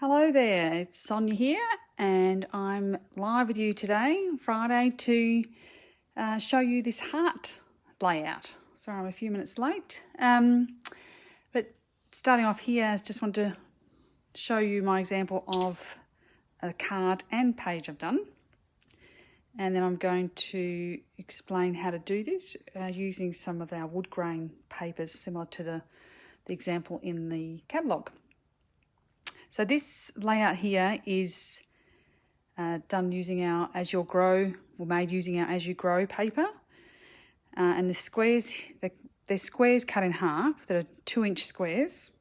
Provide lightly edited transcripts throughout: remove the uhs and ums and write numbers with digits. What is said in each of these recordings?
Hello there, it's Sonia here and I'm live with you today, Friday, to show you this heart layout. Sorry I'm a few minutes late, but starting off here, I just want to show you my example of a card and page I've done, and then I'm going to explain how to do this using some of our wood grain papers similar to the example in the catalogue. So this layout here is done using our As You Grow, or made using our As You Grow paper. And the squares, there's squares cut in half that are 2-inch squares.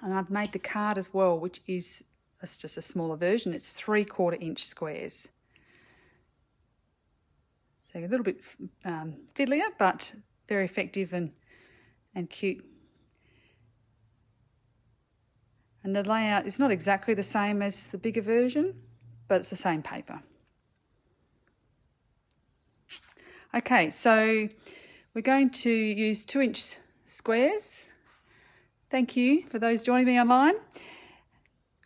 And I've made the card as well, which is just a smaller version. It's 3/4-inch squares. So a little bit fiddlier, but very effective and cute. And the layout is not exactly the same as the bigger version, but it's the same paper. Okay, so we're going to use 2-inch squares. Thank you for those joining me online.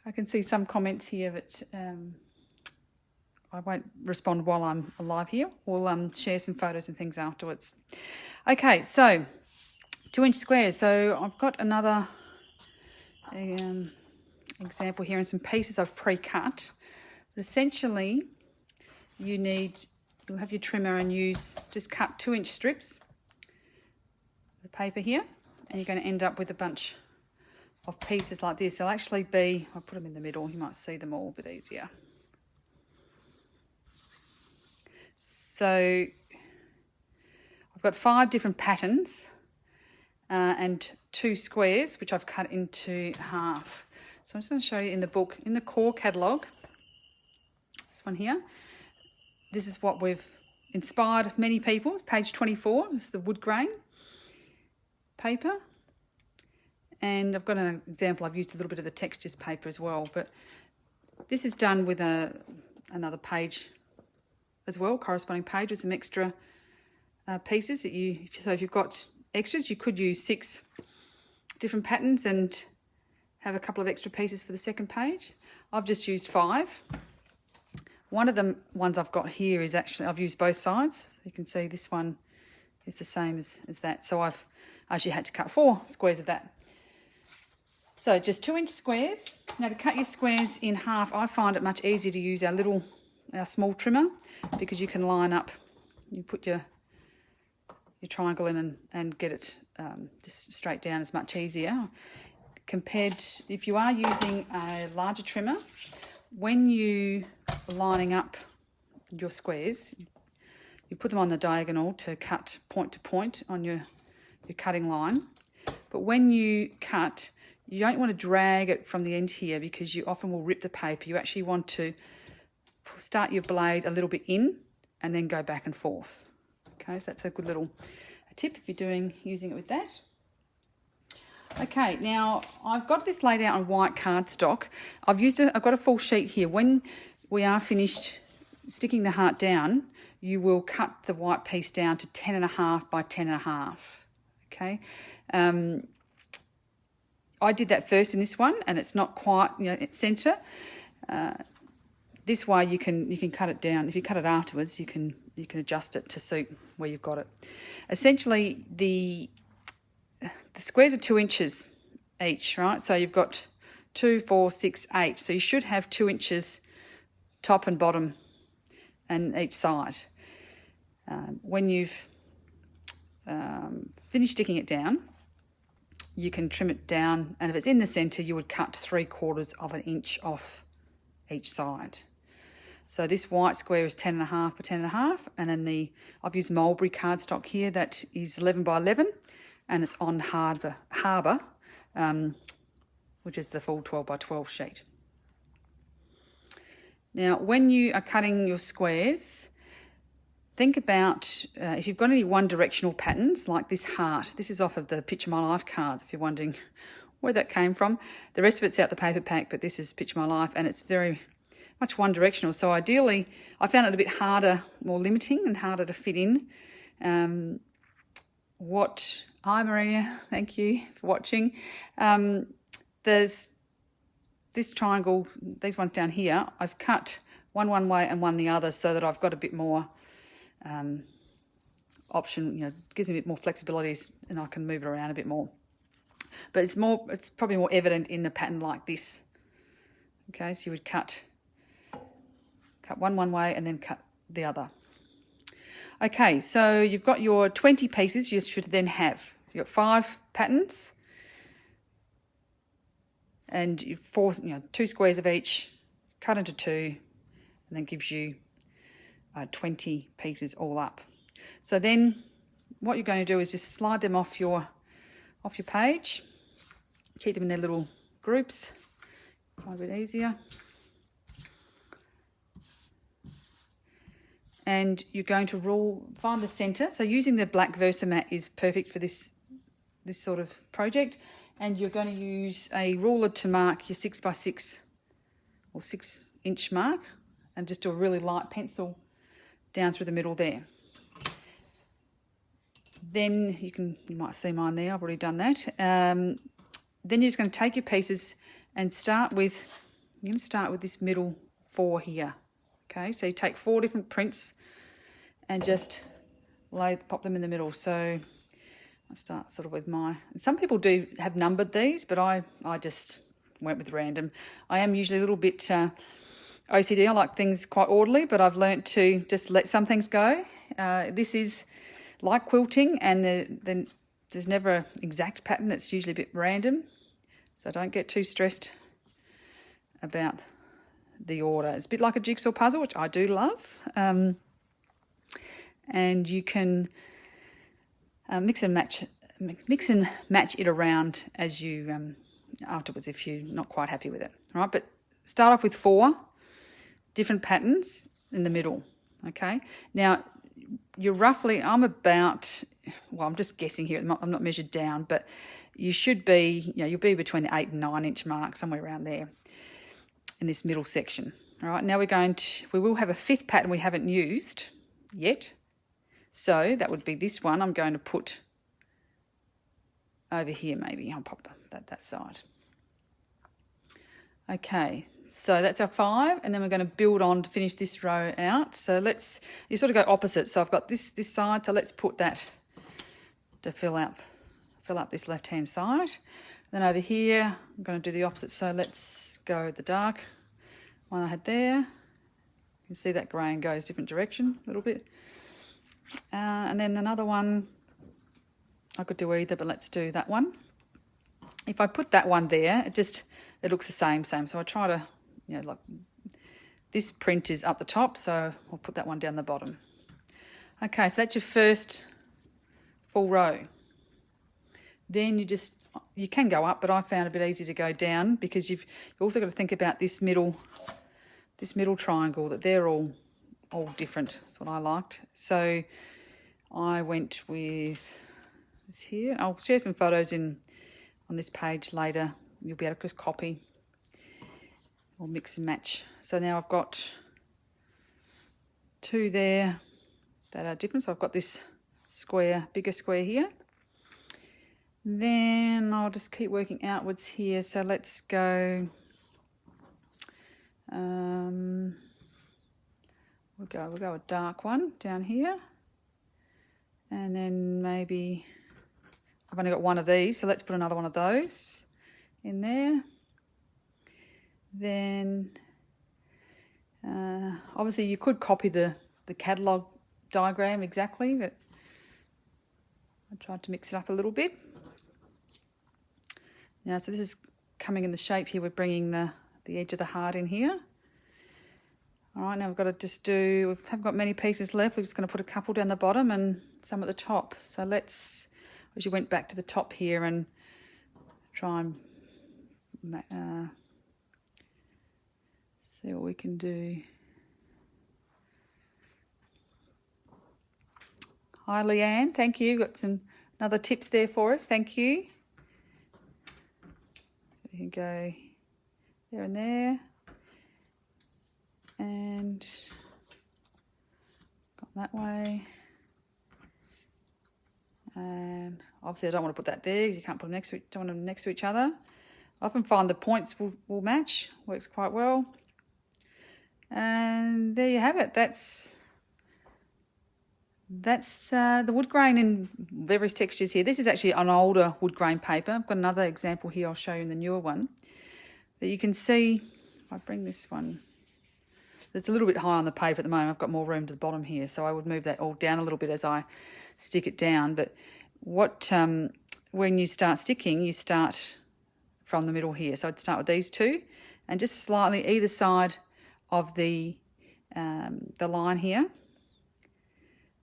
I can see some comments here, but I won't respond while I'm live here. We'll share some photos and things afterwards. Okay, so 2-inch squares. So I've got another example here and some pieces I've pre-cut. But essentially, you'll have your trimmer and just cut 2-inch strips of the paper here, and you're going to end up with a bunch of pieces like this. They'll actually be, I'll put them in the middle, you might see them all a bit easier. So I've got 5 different patterns and 2 squares which I've cut into half. So I'm just going to show you in the book, in the core catalogue, this one here. This is what we've inspired many people. It's page 24. This is the wood grain paper. And I've got an example. I've used a little bit of the textures paper as well. But this is done with another page as well, corresponding page with some extra pieces that so if you've got extras, you could use 6 different patterns and have a couple of extra pieces for the second page. I've just used 5. One of the ones I've got here is actually, I've used both sides. You can see this one is the same as that. So I've actually had to cut 4 squares of that. So just 2-inch squares. Now to cut your squares in half, I find it much easier to use our small trimmer, because you can line up, you put your triangle in and get it just straight down. Is much easier compared if you are using a larger trimmer. When you are lining up your squares, you put them on the diagonal to cut point to point on your cutting line. But when you cut, you don't want to drag it from the end here, because you often will rip the paper. You actually want to start your blade a little bit in and then go back and forth. Okay, so that's a good little tip if you're using it with that. Okay, now I've got this laid out on white cardstock. I've got a full sheet here. When we are finished sticking the heart down, you will cut the white piece down to 10.5 by 10.5. Okay, I did that first in this one, and it's not quite at centre. This way you can cut it down. If you cut it afterwards, you can adjust it to suit where you've got it. Essentially, the squares are 2 inches each, right? So you've got 2, 4, 6, 8. So you should have 2 inches top and bottom and each side. When you've finished sticking it down, you can trim it down, and if it's in the centre, you would cut 3/4 of an inch off each side. So this white square is 10.5 by 10.5, and then I've used mulberry cardstock here that is 11 by 11, and it's on Harbour, which is the full 12 by 12 sheet. Now, when you are cutting your squares, think about if you've got any one-directional patterns like this heart. This is off of the Picture My Life cards, if you're wondering where that came from. The rest of it's out the paper pack, but this is Picture My Life, and it's very much one-directional. So ideally, I found it a bit harder, more limiting and harder to fit in. Hi Maria, thank you for watching. There's this triangle, these ones down here, I've cut one way and one the other so that I've got a bit more option, you know, gives me a bit more flexibilities and I can move it around a bit more. But it's probably more evident in a pattern like this. Okay, so you would cut one way and then cut the other. Okay, so you've got your 20 pieces you should then have. You've got 5 patterns and you 2 squares of each, cut into 2, and then gives you 20 pieces all up. So then what you're going to do is just slide them off your page, keep them in their little groups, quite a bit easier. And you're going to find the centre. So using the black Versamat is perfect for this sort of project. And you're going to use a ruler to mark your 6x6 or 6-inch mark, and just do a really light pencil down through the middle there. Then you might see mine there, I've already done that. Then you're just going to take your pieces and start with this middle 4 here. Okay, so you take 4 different prints and just pop them in the middle. So I start sort of with some people do have numbered these, but I just went with random. I am usually a little bit OCD. I like things quite orderly, but I've learnt to just let some things go. This is like quilting, and there's never an exact pattern. It's usually a bit random, so don't get too stressed about the order. It's a bit like a jigsaw puzzle, which I do love, and you can mix and match it around as you afterwards if you're not quite happy with it. All right, but start off with 4 different patterns in the middle. Okay, now you're roughly, I'm just guessing here, I'm not measured down, but you should be, you'll be between the 8 and 9 inch mark, somewhere around there in this middle section. All right, now we will have a 5th pattern we haven't used yet. So that would be this one. I'm going to put over here, maybe. I'll pop that side. Okay, so that's our 5, and then we're going to build on to finish this row out. So you sort of go opposite. So I've got this side, so let's put that to fill up this left-hand side. Then over here, I'm going to do the opposite. So let's go the dark one I had there. You can see that grain goes different direction a little bit. And then another one, I could do either, but let's do that one. If I put that one there, it looks the same. So I try to, like this print is up the top, so I'll put that one down the bottom. Okay, so that's your first full row. Then you can go up, but I found it a bit easy to go down because you've also got to think about this middle triangle, that they're all different. That's what I liked. So I went with this here. I'll share some photos on this page later. You'll be able to just copy or mix and match. So now I've got 2 there that are different. So I've got this bigger square here. Then I'll just keep working outwards here. So let's go, we'll go a dark one down here. And then maybe, I've only got one of these, so let's put another one of those in there. Then, obviously you could copy the catalogue diagram exactly, but I tried to mix it up a little bit. Now, so this is coming in the shape here. We're bringing the edge of the heart in here. All right, now we've got to we haven't got many pieces left. We're just going to put a couple down the bottom and some at the top. So let's, as you went back to the top here and try and see what we can do. Hi, Leanne. Thank you. Got some other tips there for us. Thank you. You can go there and there. And got that way. And obviously I don't want to put that there. You can't put them don't want them next to each other. I often find the points will match, works quite well. And there you have it. That's the wood grain in various textures here. This is actually an older wood grain paper. I've got another example here I'll show you in the newer one. But you can see, if I bring this one, it's a little bit high on the paper at the moment. I've got more room to the bottom here, so I would move that all down a little bit as I stick it down. But when you start sticking, you start from the middle here. So I'd start with these two and just slightly either side of the line here.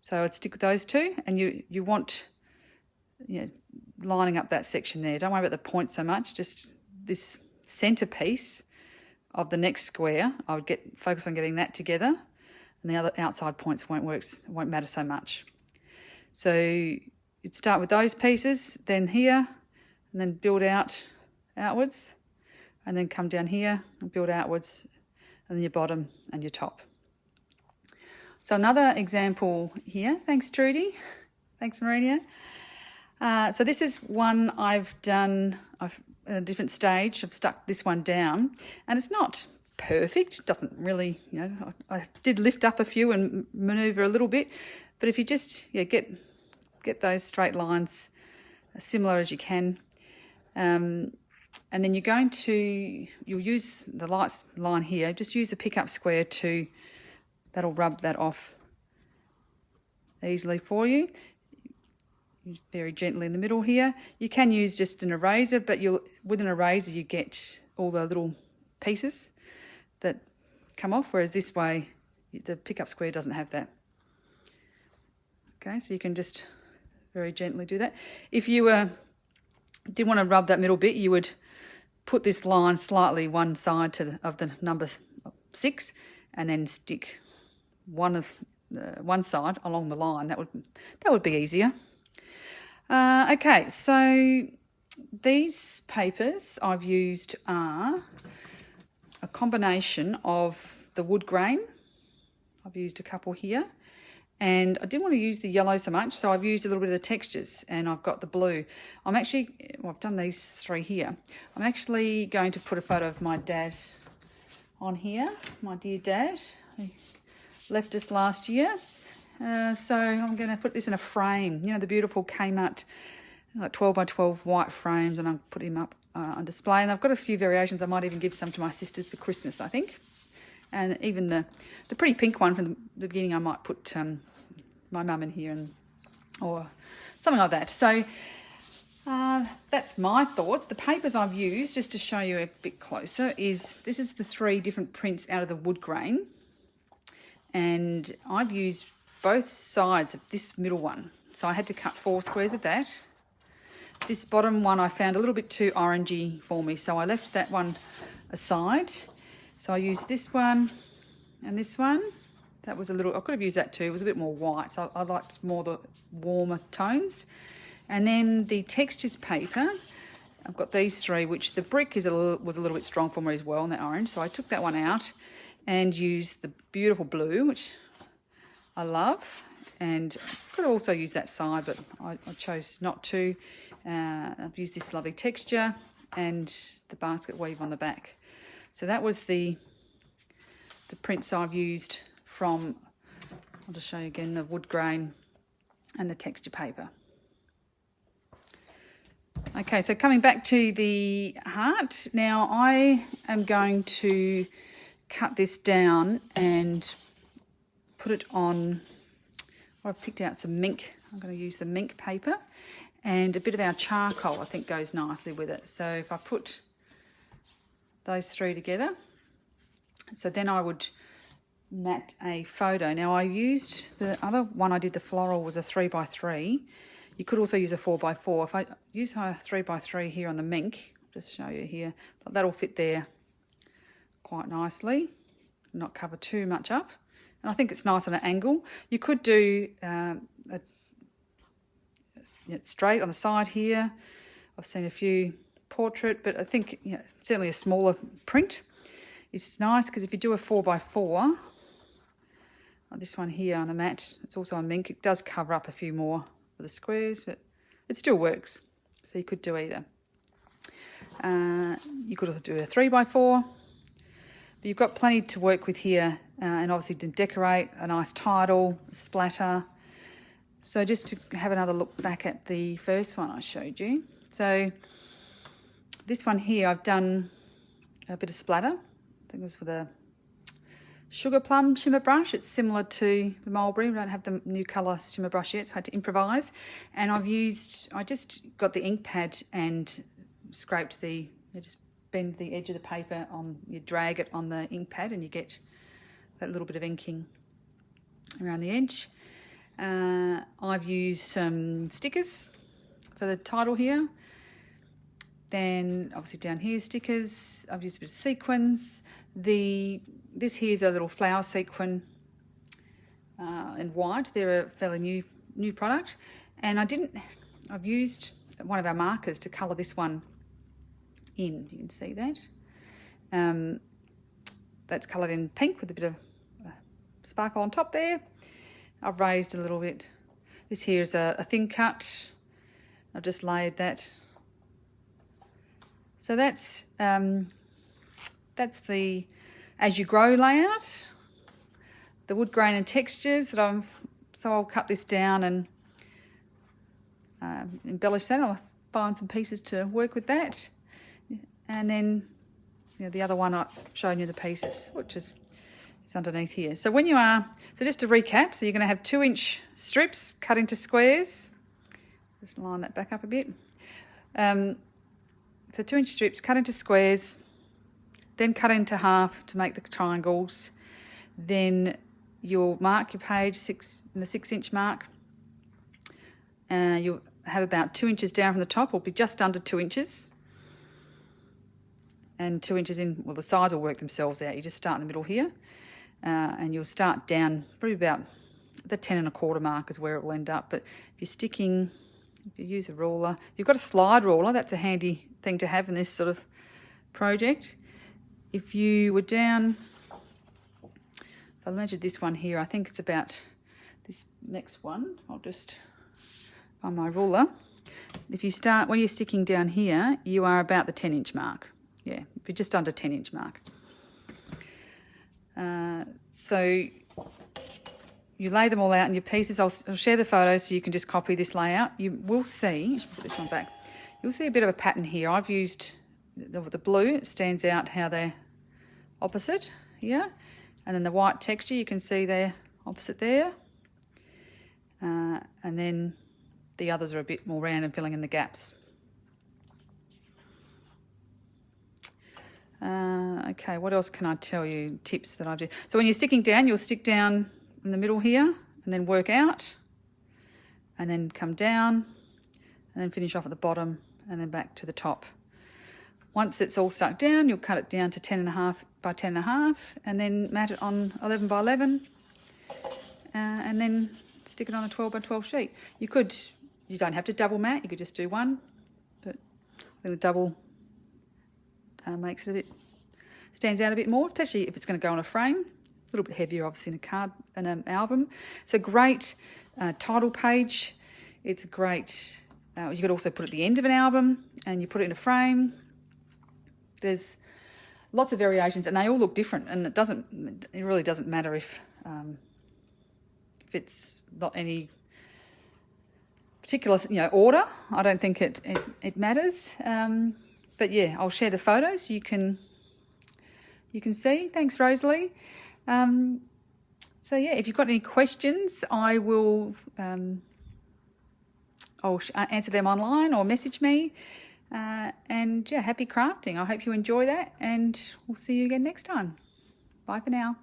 So I'd stick with those two, and you want, lining up that section there. Don't worry about the point so much, just this centerpiece of the next square. I would focus on getting that together, and the other outside points won't matter so much. So you'd start with those pieces, then here, and then build outwards, and then come down here and build outwards, and then your bottom and your top. So another example here. Thanks, Trudy. Thanks, Marina. So this is one I've done at a different stage. I've stuck this one down, and it's not perfect. It doesn't really, I did lift up a few and manoeuvre a little bit, but if you just get those straight lines as similar as you can, and then you'll use the light line here. Just use the pickup square that'll rub that off easily for you. Very gently in the middle here. You can use just an eraser, but with an eraser you get all the little pieces that come off, whereas this way the pickup square doesn't have that. Okay, so you can just very gently do that. If you did want to rub that middle bit, you would put this line slightly one side of the number 6, and then stick one side along the line. That would be easier. Okay, so these papers I've used are a combination of the wood grain. I've used a couple here, and I didn't want to use the yellow so much, so I've used a little bit of the textures, and I've got the blue. I've done these 3 here. I'm actually going to put a photo of my dad on here, my dear dad. He left us last year. So I'm going to put this in a frame, the beautiful Kmart, like 12 by 12 white frames, and I'll put him up on display. And I've got a few variations. I might even give some to my sisters for Christmas, I think. And even the pretty pink one from the beginning, I might put my mum in here or something like that. So that's my thoughts. The papers I've used, just to show you a bit closer, this is the 3 different prints out of the wood grain. And I've used both sides of this middle one. So I had to cut 4 squares of that. This bottom one I found a little bit too orangey for me, so I left that one aside. So I used this one and this one. That was I could have used that too. It was a bit more white. So I liked more the warmer tones. And then the textures paper, I've got these 3, which the brick was a little bit strong for me as well, and that orange. So I took that one out and used the beautiful blue, which I love, and could also use that side, but I chose not to. I've used this lovely texture and the basket weave on the back. So that was the prints I've used from, I'll just show you again, the wood grain and the texture paper. Okay, so coming back to the heart, now I am going to cut this down and put it on, I've picked out some mink. I'm going to use the mink paper, and a bit of our charcoal I think goes nicely with it. So if I put those 3 together, so then I would mat a photo. Now I used the other one I did, the floral, was a 3x3. You could also use a 4x4. If I use a 3x3 here on the mink, I'll just show you here, that'll fit there quite nicely, not cover too much up. And I think it's nice on an angle. You could do straight on the side here. I've seen a few portrait, but I think certainly a smaller print is nice, because if you do a 4x4, like this one here on a mat, it's also on mink. It does cover up a few more of the squares, but it still works. So you could do either. You could also do a 3x4, but you've got plenty to work with here, and obviously to decorate, a nice title, splatter. So just to have another look back at the first one I showed you. So this one here, I've done a bit of splatter. I think it was with a sugar plum shimmer brush. It's similar to the mulberry. We don't have the new colour shimmer brush yet, so I had to improvise. And I just got the ink pad and scraped just bend the edge of the paper on, you drag it on the ink pad and you get that little bit of inking around the edge. I've used some stickers for the title here. Then obviously down here, stickers. I've used a bit of sequins. This here is a little flower sequin in white. They're a fairly new product. And I've used one of our markers to colour this one in. You can see that. That's coloured in pink with a bit of sparkle on top there. I've raised a little bit. This here is a thin cut. I've just laid that. So that's the As You Grow layout. The wood grain and textures that so I'll cut this down and embellish that. I'll find some pieces to work with that. And then the other one I've shown you the pieces, which is underneath here. So just to recap, so you're going to have 2-inch strips cut into squares. Just line that back up a bit. So 2-inch strips cut into squares, then cut into half to make the triangles. Then you'll mark your page the 6-inch mark. You'll have about 2 inches down from the top, will be just under 2 inches. And 2 inches in, well, the sides will work themselves out. You just start in the middle here. And you'll start down probably about the 10 1/4 mark is where it will end up. But if you use a ruler, if you've got a slide ruler, that's a handy thing to have in this sort of project. If you were down, if I measured this one here, I think it's about this next one. I'll just find my ruler. If you start, when you're sticking down here, you are about the 10-inch mark. Yeah, if you're just under 10-inch mark. So you lay them all out in your pieces. I'll share the photos so you can just copy this layout. You will see, I should put this one back, you'll see a bit of a pattern here. I've used the blue, it stands out how they're opposite here. And then the white texture, you can see they're opposite there. And then the others are a bit more round and filling in the gaps. Okay, what else can I tell you? Tips that I do. So when you're sticking down, you'll stick down in the middle here and then work out and then come down and then finish off at the bottom and then back to the top. Once it's all stuck down, you'll cut it down to 10 1/2 by 10 1/2 and then mat it on 11 by 11 and then stick it on a 12 by 12 sheet. You don't have to double mat, you could just do one, but I think the double makes it stands out a bit more, especially if it's going to go on a frame. A little bit heavier, obviously, in an album. It's a great title page. It's a great. You could also put it at the end of an album, and you put it in a frame. There's lots of variations, and they all look different. And it really doesn't matter if it's not any particular order. I don't think it matters. But yeah, I'll share the photos. You can see. Thanks, Rosalie. So yeah, if you've got any questions, I will. I'll answer them online or message me. And yeah, happy crafting. I hope you enjoy that, and we'll see you again next time. Bye for now.